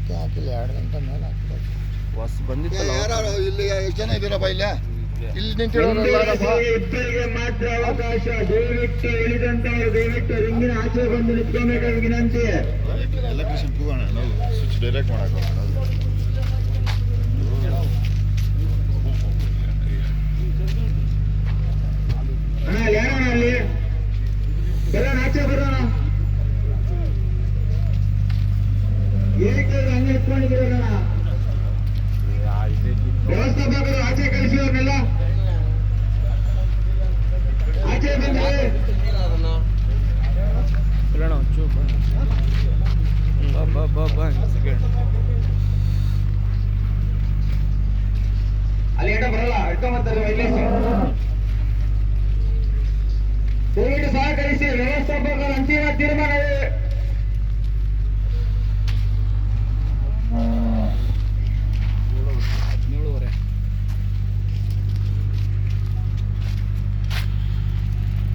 ಅದಕ್ಕೆ ಹಾಕಿಲ್ಲ, 2 ಗಂಟೆ ಮೇಲೆ ಹಾಕಿಲ್ಲ. ಬಸ್ ಬಂದಿತ್ತಲ್ಲ. ಯಾರು ಇಲ್ಲಿ ಎಷ್ಟು ಜನ ಇದ್ದೀರಪ್ಪ ಇಲ್ಲಿ ನಿಂತಿರೋರಲ್ಲ? ಇಬ್ಬರಿಗೆ ಮಾತ್ರ ಅವಕಾಶ. ದಯವಿಟ್ಟು ಇಳಿದಂತವರು ದಯವಿಟ್ಟು ರಿಂಗಿನ ಆಚೆ ಬಂದು ನಿಂತ್ಕೋಬೇಕಾಗಿ ವಿನಂತಿ. ಎಲೆಕ್ಟ್ರಿಷಿಯನ್ ಕೂಗೋಣ, ನಾವು ಸ್ವಿಚ್ ಡೈರೆಕ್ಟ್ ಮಾಡೋಣ. ಅಣ್ಣ ಯಾರಣ್ಣ ಅಲ್ಲಿ ಬರೋಣ, ಆಚೆ ಬರೋಣ. ಏನಕ್ಕೆ ಹಂಗೆ ಇಟ್ಕೊಂಡಿದ್ದೀರಣ್ಣ? ವ್ಯವಸ್ಥಾಪಕರು ಆಚೆ ಕಳಿಸಿ ಅವ್ರನ್ನೆಲ್ಲ ಆಚೆ ಬಂದ್ರೆ ಅಲ್ಲಿ ಎಡ ಬರಲ್ಲ, ಇಟ್ಕೊಂಬರ್ತಾರೆ ವೈಲೇಶ್. ದಯವಿಟ್ಟು ಸಹಕರಿಸಿ. ವ್ಯವಸ್ಥಾಪಕರ ಅಂತಿಮ ತೀರ್ಮಾನವೇ